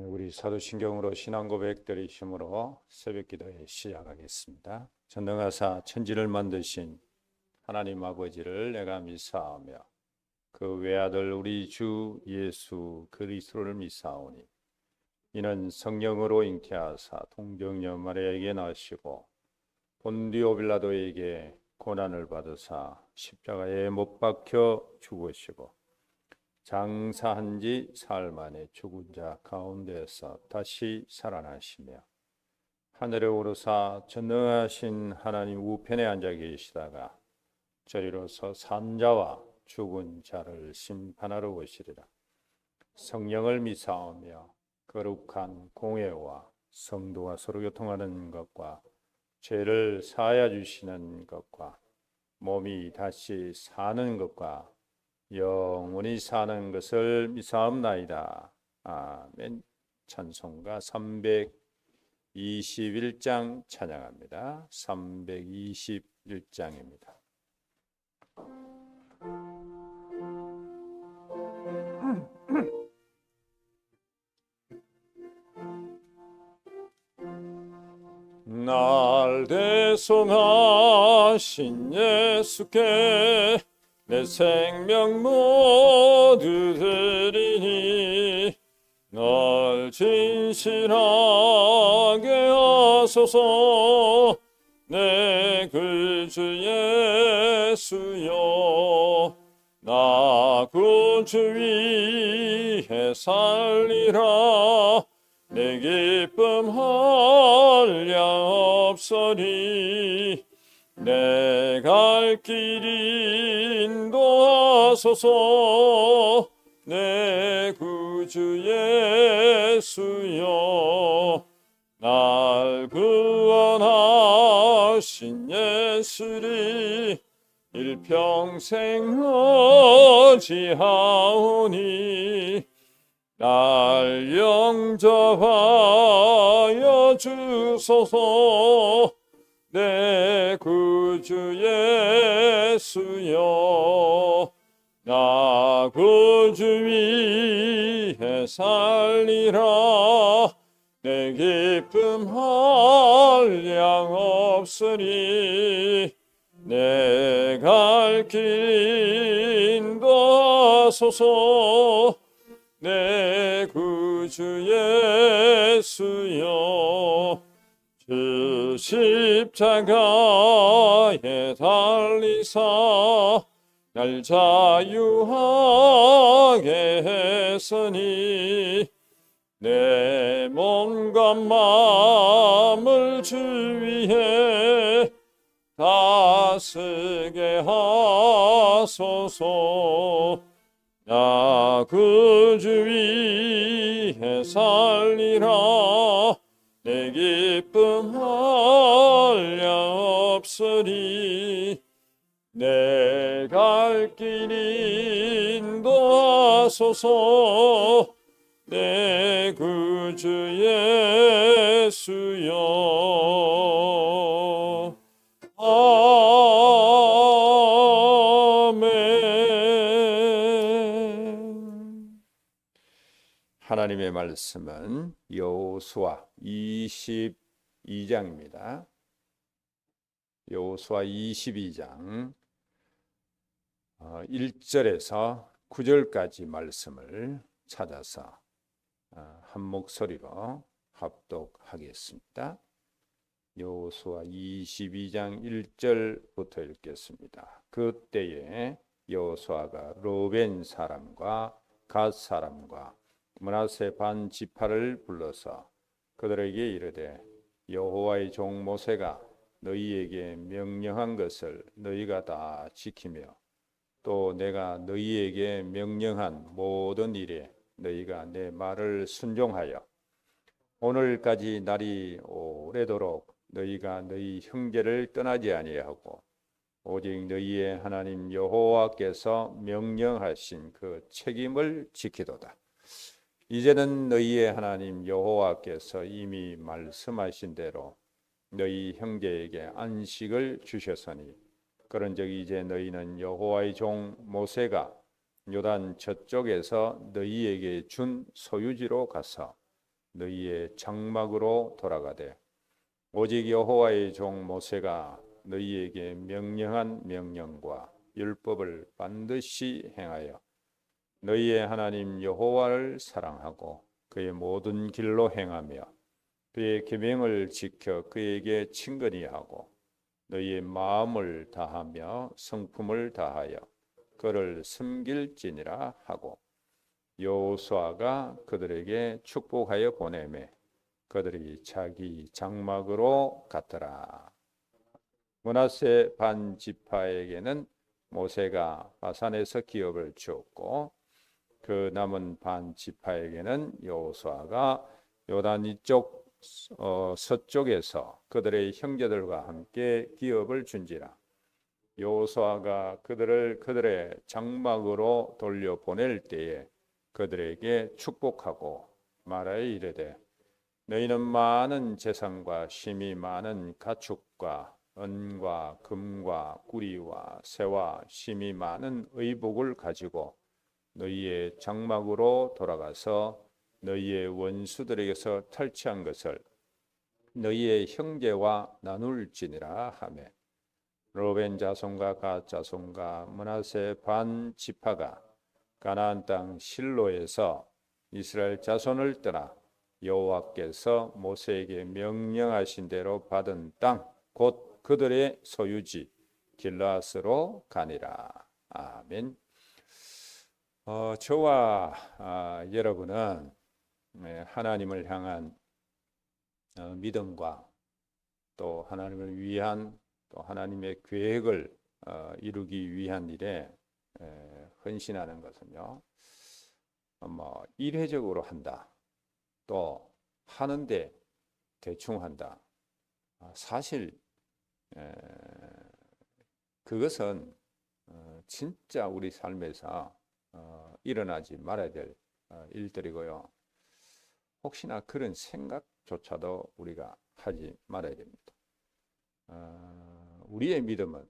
우리 사도신경으로 신앙 고백 드리심으로 새벽기도에 시작하겠습니다. 전능하사 천지를 만드신 하나님 아버지를 내가 믿사오며 그 외아들 우리 주 예수 그리스도를 믿사오니 이는 성령으로 잉태하사 동정녀 마리아에게 나시고 본디오 빌라도에게 고난을 받으사 십자가에 못 박혀 죽으시고 장사한 지 사흘 만에 죽은 자 가운데서 다시 살아나시며 하늘에 오르사 전능하신 하나님 우편에 앉아 계시다가 저리로서 산자와 죽은 자를 심판하러 오시리라. 성령을 믿사오며 거룩한 공회와 성도와 서로 교통하는 것과 죄를 사하여 주시는 것과 몸이 다시 사는 것과 영원히 사는 것을 믿사옵나이다. 아멘. 찬송가 321장 찬양합니다. 321장입니다. 날 대송하신 예수께 내 생명 모두 드리니 날 진실하게 하소서. 내 구주 예수여 나 구주 위해 살리라. 내 기쁨 한량 없으리. 내 갈 길 인도하소서. 내 구주 예수여 날 구원하신 예수를 일평생 의지하오니 날 영접하여 주소서. 내 구주 예수여 나 구주 위해 살리라. 내 기쁨 한량 없으리. 내 갈 길 인도하소서. 내 구주 예수여 주 십자가에 달리사 날 자유하게 했으니 내 몸과 마음을 주 위에 다스게 하소서. 나 구주 위해 살리라. 내 기쁨 한량 없으리. 내 갈 길 인도하소서. 내 구주 예수여 아멘. 하나님의 말씀은 여호수아 22장입니다. 여호수아 22장 1절에서 9절까지 말씀을 찾아서 한 목소리로 합독하겠습니다. 여호수아 22장 1절부터 읽겠습니다. 그때에 여호수아가 르벤 사람과 갓 사람과 므낫세 반 지파를 불러서 그들에게 이르되 여호와의 종 모세가 너희에게 명령한 것을 너희가 다 지키며 또 내가 너희에게 명령한 모든 일에 너희가 내 말을 순종하여 오늘까지 날이 오래도록 너희가 너희 형제를 떠나지 아니하고 오직 너희의 하나님 여호와께서 명령하신 그 책임을 지키도다. 이제는 너희의 하나님 여호와께서 이미 말씀하신 대로 너희 형제에게 안식을 주셨으니 그런즉 이제 너희는 여호와의 종 모세가 요단 저쪽에서 너희에게 준 소유지로 가서 너희의 장막으로 돌아가되 오직 여호와의 종 모세가 너희에게 명령한 명령과 율법을 반드시 행하여 너희의 하나님 여호와를 사랑하고 그의 모든 길로 행하며 그의 계명을 지켜 그에게 친근히 하고 너희의 마음을 다하며 성품을 다하여 그를 섬길지니라 하고 여호수아가 그들에게 축복하여 보내매 그들이 자기 장막으로 갔더라. 므낫세 반 지파에게는 모세가 바산에서 기업을 주었고 그 남은 반 지파에게는 여호수아가 요단 이쪽 서쪽에서 그들의 형제들과 함께 기업을 준지라. 여호수아가 그들을 그들의 장막으로 돌려보낼 때에 그들에게 축복하고 말하여 이르되 너희는 많은 재산과 심이 많은 가축과 은과 금과 구리와 새와 심이 많은 의복을 가지고 너희의 장막으로 돌아가서 너희의 원수들에게서 탈취한 것을 너희의 형제와 나눌지니라 하매 르벤 자손과 갓 자손과 므낫세 반 지파가 가나안 땅 실로에서 이스라엘 자손을 떠나 여호와께서 모세에게 명령하신 대로 받은 땅 곧 그들의 소유지 길라앗으로 가니라. 아멘. 저와 여러분은 하나님을 향한 믿음과 또 하나님을 위한 또 하나님의 계획을 이루기 위한 일에 헌신하는 것은요, 일회적으로 한다. 또 하는데 대충 한다. 사실 그것은 진짜 우리 삶에서 일어나지 말아야 될 일들이고요. 혹시나 그런 생각조차도 우리가 하지 말아야 됩니다. 우리의 믿음은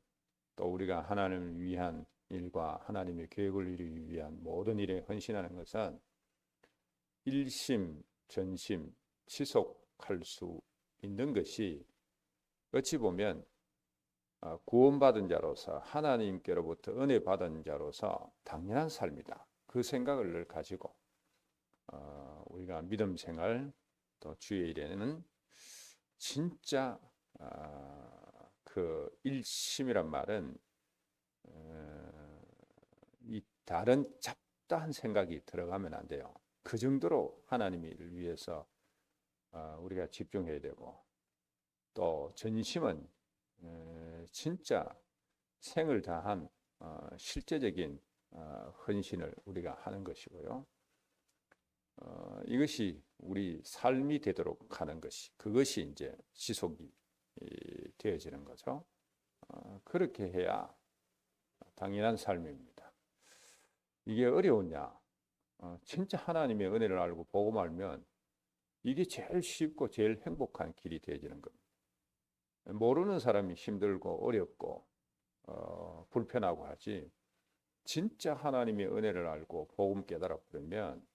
또 우리가 하나님을 위한 일과 하나님의 계획을 이루기 위한 모든 일에 헌신하는 것은 일심, 전심, 지속할 수 있는 것이 어찌 보면 구원받은 자로서 하나님께로부터 은혜 받은 자로서 당연한 삶이다. 그 생각을 가지고 우리가 믿음 생활 또 주의 일에는 진짜 그 일심이란 말은 이 다른 잡다한 생각이 들어가면 안 돼요. 그 정도로 하나님을 위해서 우리가 집중해야 되고 또 전심은 진짜 생을 다한 실제적인 헌신을 우리가 하는 것이고요. 이것이 우리 삶이 되도록 하는 것이 그것이 이제 지속이 되어지는 거죠. 그렇게 해야 당연한 삶입니다. 이게 어려웠냐? 진짜 하나님의 은혜를 알고 복음 알면 이게 제일 쉽고 제일 행복한 길이 되어지는 겁니다. 모르는 사람이 힘들고 어렵고 불편하고 하지 진짜 하나님의 은혜를 알고 복음 깨달아 버리면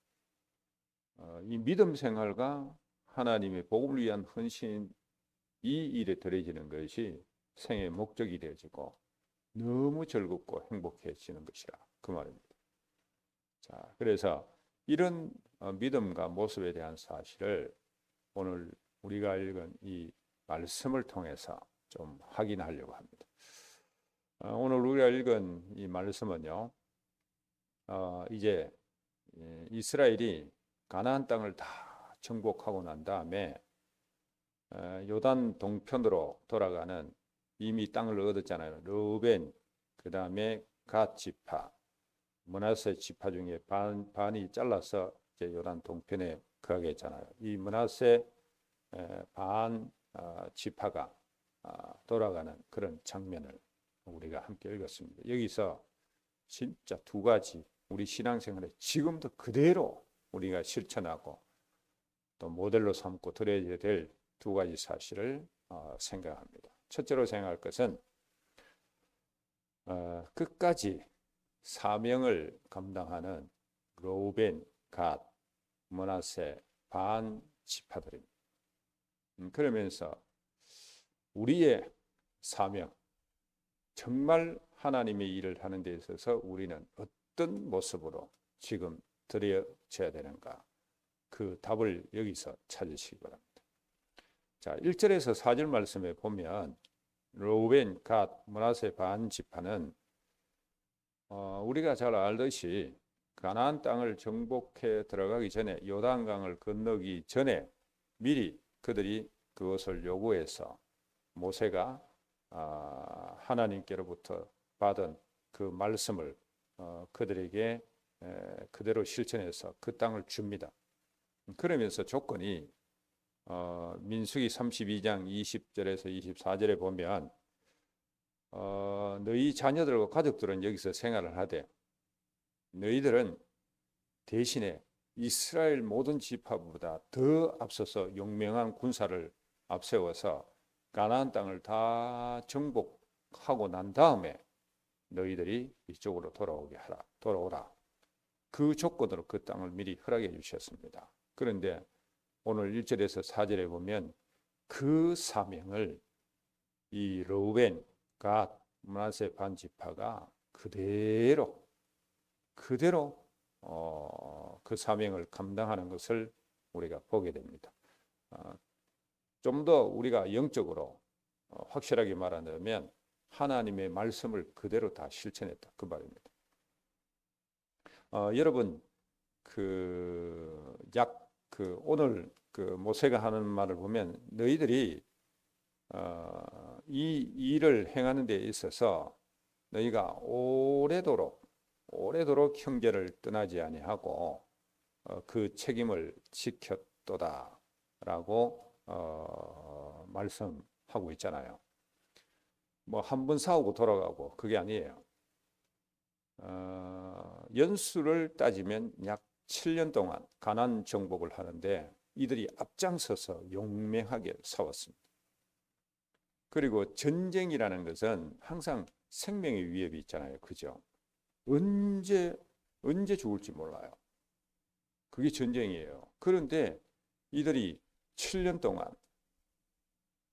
이 믿음 생활과 하나님의 복음을 위한 헌신 이 일에 들어지는 것이 생의 목적이 되어지고 너무 즐겁고 행복해지는 것이라 그 말입니다. 자, 그래서 이런 믿음과 모습에 대한 사실을 오늘 우리가 읽은 이 말씀을 통해서 좀 확인하려고 합니다. 오늘 우리가 읽은 이 말씀은요, 이제 이스라엘이 가나안 땅을 다 정복하고 난 다음에 요단 동편으로 돌아가는 이미 땅을 얻었잖아요. 르우벤, 그 다음에 갓 지파, 므낫세 지파 중에 반이 잘라서 이제 요단 동편에 거하게 했잖아요. 이 므낫세 반 지파가 돌아가는 그런 장면을 우리가 함께 읽었습니다. 여기서 진짜 두 가지 우리 신앙생활에 지금도 그대로 우리가 실천하고 또 모델로 삼고 드려야 될 두 가지 사실을 생각합니다. 첫째로 생각할 것은 끝까지 사명을 감당하는 르우벤, 갓, 므낫세 반 지파들입니다. 그러면서 우리의 사명, 정말 하나님의 일을 하는 데 있어서 우리는 어떤 모습으로 지금 드려져야 되는가, 그 답을 여기서 찾으시기 바랍니다. 자, 1절에서 4절 말씀에 보면 르우벤, 갓, 므낫세 반 지파는 우리가 잘 알듯이 가나안 땅을 정복해 들어가기 전에, 요단강을 건너기 전에 미리 그들이 그것을 요구해서 모세가 하나님께로부터 받은 그 말씀을 그들에게 그대로 실천해서 그 땅을 줍니다. 그러면서 조건이 민수기 32장 20절에서 24절에 보면 너희 자녀들과 가족들은 여기서 생활을 하되 너희들은 대신에 이스라엘 모든 지파보다 더 앞서서 용맹한 군사를 앞세워서 가나안 땅을 다 정복하고 난 다음에 너희들이 이쪽으로 돌아오라. 그 조건으로 그 땅을 미리 허락해 주셨습니다. 그런데 오늘 1절에서 4절에 보면 그 사명을 이 르우벤, 갓, 므낫세 반 지파가 그대로 그 사명을 감당하는 것을 우리가 보게 됩니다. 좀 더 우리가 영적으로 확실하게 말하자면 하나님의 말씀을 그대로 다 실천했다, 그 말입니다. 여러분 오늘 모세가 하는 말을 보면 너희들이 이 일을 행하는 데 있어서 너희가 오래도록 형제를 떠나지 아니하고 그 책임을 지켰도다라고 말씀하고 있잖아요. 뭐 한 번 싸우고 돌아가고 그게 아니에요. 연수를 따지면 약 7년 동안 가나안 정복을 하는데 이들이 앞장서서 용맹하게 싸웠습니다. 그리고 전쟁이라는 것은 항상 생명의 위협이 있잖아요. 그죠? 언제 죽을지 몰라요. 그게 전쟁이에요. 그런데 이들이 7년 동안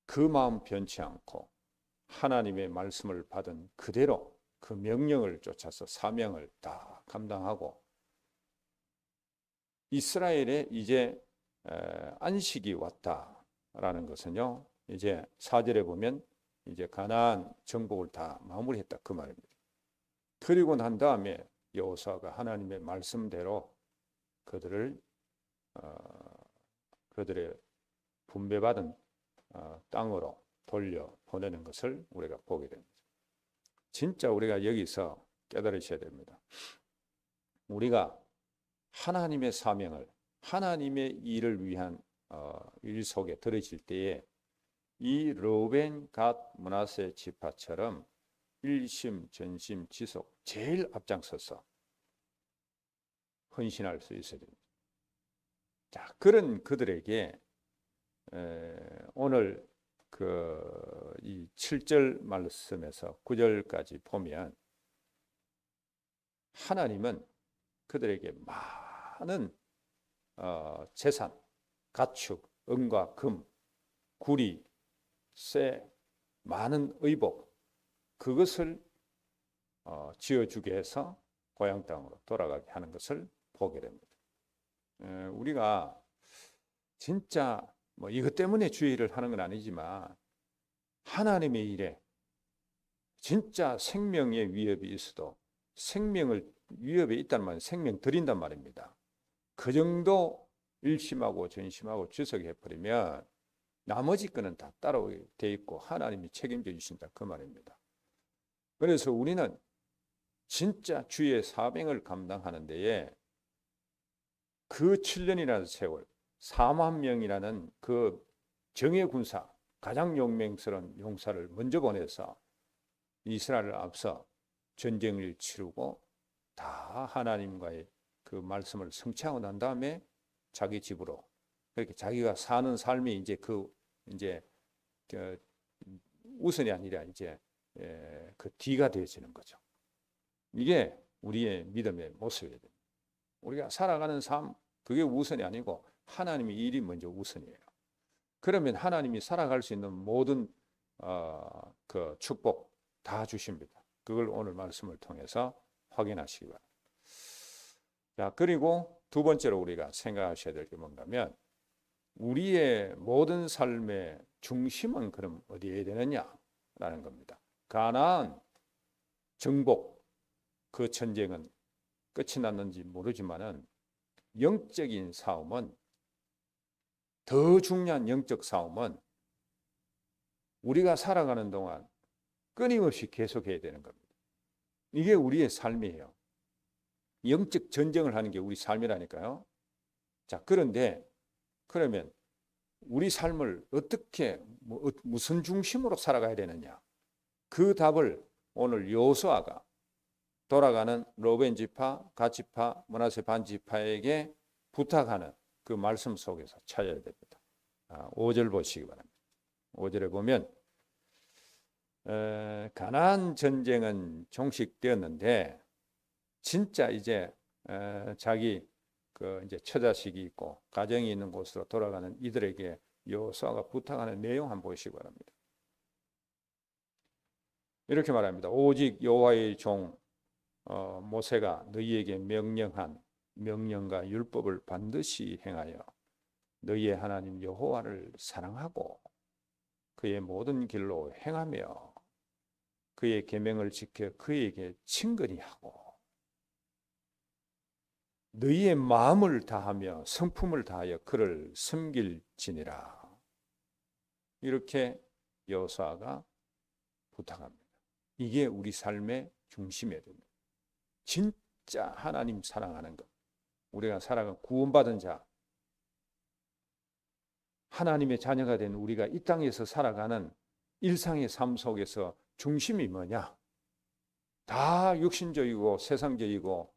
그 마음 변치 않고 하나님의 말씀을 받은 그대로 그 명령을 쫓아서 사명을 다 감당하고 이스라엘에 이제 안식이 왔다라는 것은요, 이제 4절에 보면 이제 가나안 정복을 다 마무리했다, 그 말입니다. 그리고 난 다음에 여호수아가 하나님의 말씀대로 그들의 분배받은 땅으로 돌려 보내는 것을 우리가 보게 됩니다. 진짜 우리가 여기서 깨달으셔야 됩니다. 우리가 하나님의 사명을, 하나님의 일을 위한 일 속에 들어질 때에 이 르우벤, 갓, 므낫세 지파처럼 일심, 전심, 지속 제일 앞장서서 헌신할 수 있어야 됩니다. 자, 그런 그들에게 오늘 이 7절 말씀에서 9절까지 보면 하나님은 그들에게 많은 재산, 가축, 은과 금, 구리, 쇠, 많은 의복, 그것을 지어주게 해서 고향 땅으로 돌아가게 하는 것을 보게 됩니다. 우리가 진짜 뭐 이것 때문에 주의를 하는 건 아니지만 하나님의 일에 진짜 생명의 위협이 있어도 생명을 위협에 있단 말이에요. 생명 드린단 말입니다. 그 정도 일심하고 전심하고 주석해버리면 나머지 거는 다 따로 돼 있고 하나님이 책임져 주신다, 그 말입니다. 그래서 우리는 진짜 주의 사명을 감당하는 데에 그 7년이라는 세월, 4만 명이라는 그 정예 군사, 가장 용맹스러운 용사를 먼저 보내서 이스라엘을 앞서 전쟁을 치르고 다 하나님과의 그 말씀을 성취하고 난 다음에 자기 집으로, 그렇게 자기가 사는 삶이 이제 우선이 아니라 이제 그 뒤가 되어지는 거죠. 이게 우리의 믿음의 모습이에요. 우리가 살아가는 삶, 그게 우선이 아니고 하나님의 일이 먼저 우선이에요. 그러면 하나님이 살아갈 수 있는 모든 그 축복 다 주십니다. 그걸 오늘 말씀을 통해서 확인하시기 바랍니다. 자, 그리고 두 번째로 우리가 생각하셔야 될 게 뭔가면 우리의 모든 삶의 중심은 그럼 어디에 되느냐라는 겁니다. 가나안 정복 그 전쟁은 끝이 났는지 모르지만은 영적인 싸움은 더 중요한 영적 싸움은 우리가 살아가는 동안 끊임없이 계속해야 되는 겁니다. 이게 우리의 삶이에요. 영적 전쟁을 하는 게 우리 삶이라니까요. 자, 그런데 그러면 우리 삶을 어떻게 무슨 중심으로 살아가야 되느냐? 그 답을 오늘 여호수아가 돌아가는 르벤 지파, 갓 지파, 므낫세 반 지파에게 부탁하는 그 말씀 속에서 찾아야 됩니다. 5절 보시기 바랍니다. 5절에 보면 가나안 전쟁은 종식되었는데 진짜 이제 자기 그 이제 처자식이 있고 가정이 있는 곳으로 돌아가는 이들에게 여호수아가 부탁하는 내용 한번 보시기 바랍니다. 이렇게 말합니다. 오직 여호와의 종 모세가 너희에게 명령한 명령과 율법을 반드시 행하여 너희의 하나님 여호와를 사랑하고 그의 모든 길로 행하며 그의 계명을 지켜 그에게 친근히 하고 너희의 마음을 다하며 성품을 다하여 그를 섬길지니라. 이렇게 여호수아가 부탁합니다. 이게 우리 삶의 중심이어야 됩니다. 진짜 하나님 사랑하는 것. 우리가 살아간 구원받은 자, 하나님의 자녀가 된 우리가 이 땅에서 살아가는 일상의 삶 속에서 중심이 뭐냐? 다 육신적이고 세상적이고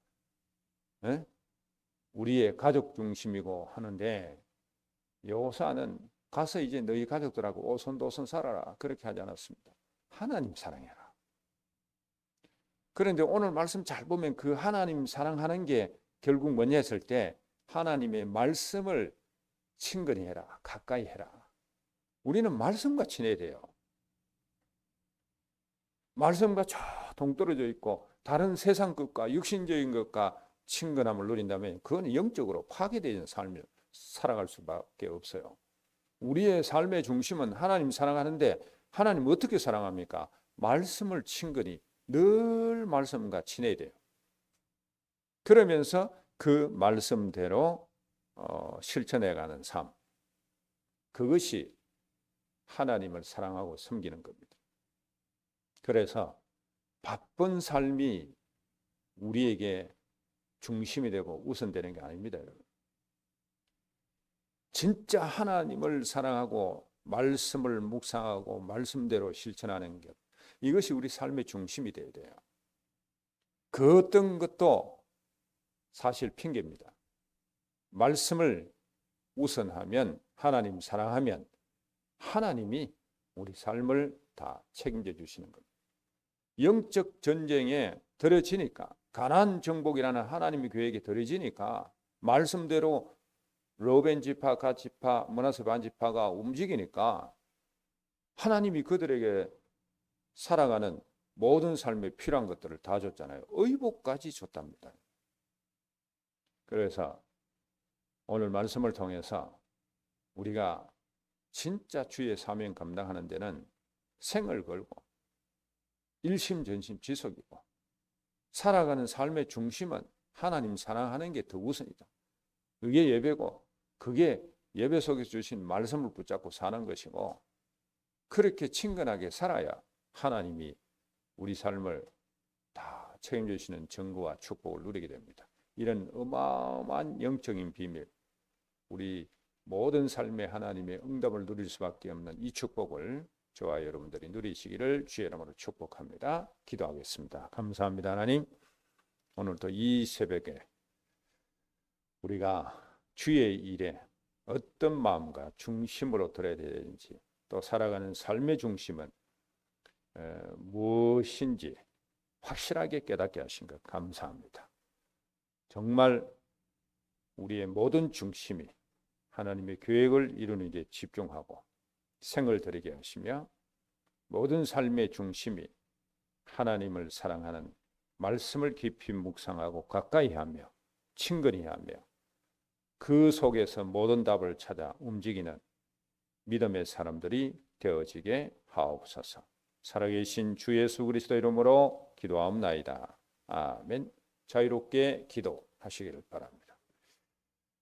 우리의 가족 중심이고 하는데 여호수아는 가서 이제 너희 가족들하고 오손도손 살아라 그렇게 하지 않았습니다. 하나님 사랑해라. 그런데 오늘 말씀 잘 보면 그 하나님 사랑하는 게 결국 뭐냐 했을 때 하나님의 말씀을 친근히 해라. 가까이 해라. 우리는 말씀과 친해야 돼요. 말씀과 저 동떨어져 있고 다른 세상 것과 육신적인 것과 친근함을 누린다면 그건 영적으로 파괴되는 삶을 살아갈 수밖에 없어요. 우리의 삶의 중심은 하나님 사랑하는데 하나님 어떻게 사랑합니까? 말씀을 친근히 늘 말씀과 친해야 돼요. 그러면서 그 말씀대로 실천해가는 삶, 그것이 하나님을 사랑하고 섬기는 겁니다. 그래서 바쁜 삶이 우리에게 중심이 되고 우선되는 게 아닙니다, 여러분. 진짜 하나님을 사랑하고 말씀을 묵상하고 말씀대로 실천하는 것, 이것이 우리 삶의 중심이 되어야 돼요. 그 어떤 것도 사실 핑계입니다. 말씀을 우선하면, 하나님 사랑하면 하나님이 우리 삶을 다 책임져 주시는 겁니다. 영적 전쟁에 들어지니까, 가나안 정복이라는 하나님의 계획에 들어지니까 말씀대로 르벤 지파, 갓 지파, 므낫세 반 지파가 움직이니까 하나님이 그들에게 살아가는 모든 삶에 필요한 것들을 다 줬잖아요. 의복까지 줬답니다. 그래서 오늘 말씀을 통해서 우리가 진짜 주의 사명 감당하는 데는 생을 걸고 일심전심 지속이고 살아가는 삶의 중심은 하나님 사랑하는 게 더 우선이다. 그게 예배고 그게 예배 속에서 주신 말씀을 붙잡고 사는 것이고 그렇게 친근하게 살아야 하나님이 우리 삶을 다 책임져 주시는 정거와 축복을 누리게 됩니다. 이런 어마어마한 영적인 비밀, 우리 모든 삶의 하나님의 응답을 누릴 수밖에 없는 이 축복을 저와 여러분들이 누리시기를 주의 이름으로 축복합니다. 기도하겠습니다. 감사합니다. 하나님, 오늘도 이 새벽에 우리가 주의 일에 어떤 마음과 중심으로 들어야 되는지, 또 살아가는 삶의 중심은 무엇인지 확실하게 깨닫게 하신 것 감사합니다. 정말 우리의 모든 중심이 하나님의 계획을 이루는 데 집중하고 생을 들이게 하시며 모든 삶의 중심이 하나님을 사랑하는 말씀을 깊이 묵상하고 가까이 하며 친근히 하며 그 속에서 모든 답을 찾아 움직이는 믿음의 사람들이 되어지게 하옵소서. 살아계신 주 예수 그리스도 이름으로 기도하옵나이다. 아멘. 자유롭게 기도하시기를 바랍니다.